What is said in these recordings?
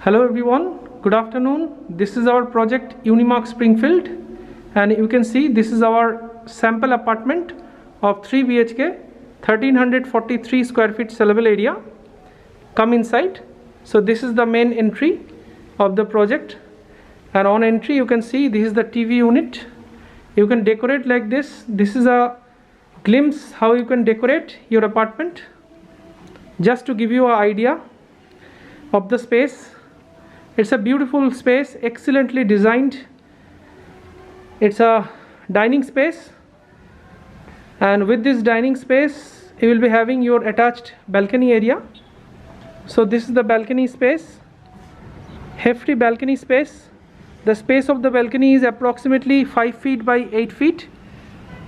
Hello everyone, good afternoon. This is our project Unimark Springfield, and you can see this is our sample apartment of 3 BHK 1343 square feet sellable area. Come inside. So this is the main entry of the project, and on entry you can see this is the TV unit. You can decorate like this. This is a glimpse how you can decorate your apartment, just to give you an idea of the space. It's a beautiful space, excellently designed. It's a dining space, and with this dining space you will be having your attached balcony area. So this is the balcony space, hefty balcony space. The space of the balcony is approximately 5 feet by 8 feet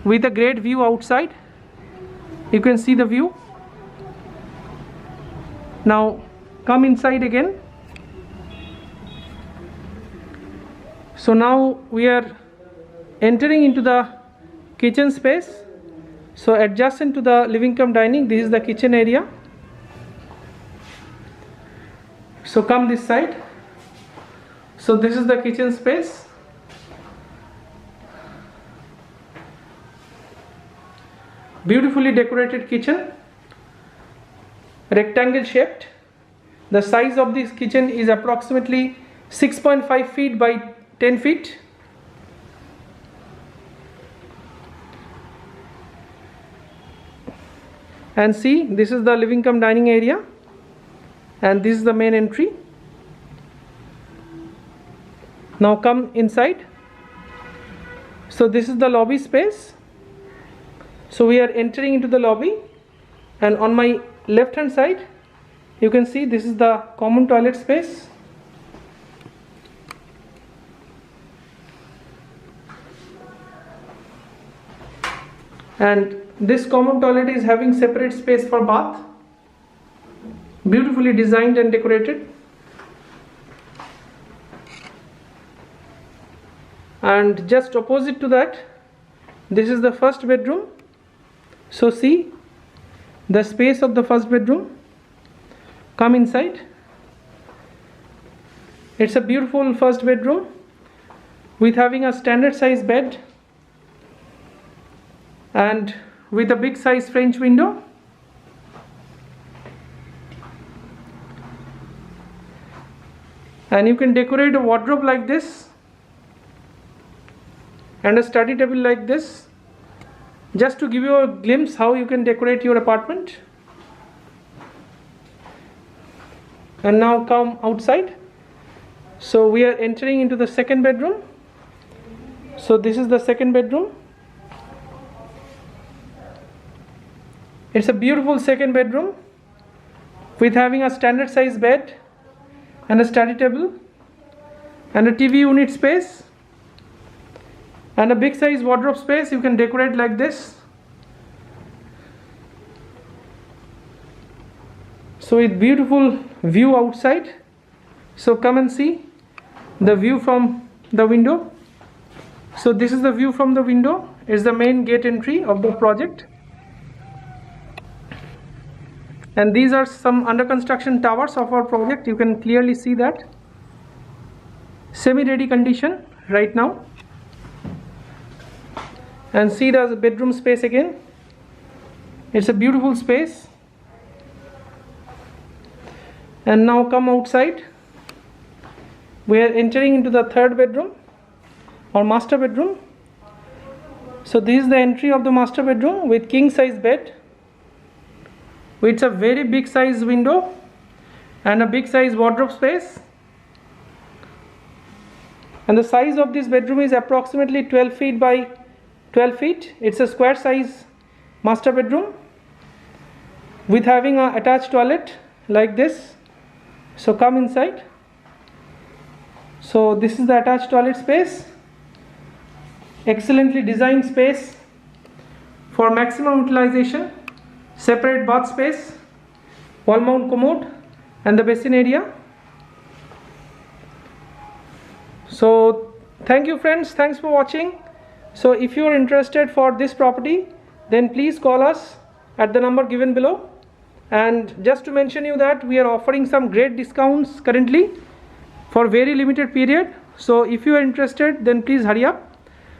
with a great view outside. You can see the view. Now come inside again. So now we are entering into the kitchen space. So adjacent to the living cum dining, this is the kitchen area. So come this side. So this is the kitchen space. Beautifully decorated kitchen, rectangle shaped. The size of this kitchen is approximately 6.5 feet by 10 feet. And see, this is the living cum dining area, and this is the main entry. Now come inside. So this is the lobby space. So we are entering into the lobby, and on my left hand side you can see this is the common toilet space. And this common toilet is having separate space for bath, beautifully designed and decorated. And just opposite to that, this is the first bedroom. So see the space of the first bedroom. Come inside. It's a beautiful first bedroom with having a standard size bed and with a big size French window. And you can decorate a wardrobe like this and a study table like this, just to give you a glimpse how you can decorate your apartment. And now come outside. So we are entering into the second bedroom. So this is the second bedroom. It's a beautiful second bedroom with having a standard size bed and a study table and a TV unit space and a big size wardrobe space. You can decorate like this. So with beautiful view outside. So come and see the view from the window. So this is the view from the window. It's the main gate entry of the project. And these are some under construction towers of our project. You can clearly see that. Semi-ready condition right now. And see the bedroom space again. It's a beautiful space. And now come outside. We are entering into the third bedroom or master bedroom. So this is the entry of the master bedroom with king size bed. It's a very big size window and a big size wardrobe space. And the size of this bedroom is approximately 12 feet by 12 feet. It's a square size master bedroom with having an attached toilet like this. So come inside. So this is the attached toilet space. Excellently designed space for maximum utilization. Separate bath space, wall mount commode and the basin area. So thank you friends, thanks for watching. So if you are interested for this property, then please call us at the number given below. And just to mention you that we are offering some great discounts currently. for very limited period. So if you are interested, then please hurry up.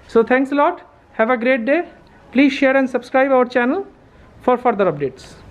So thanks a lot. Have a great day. Please share and subscribe our channel for further updates.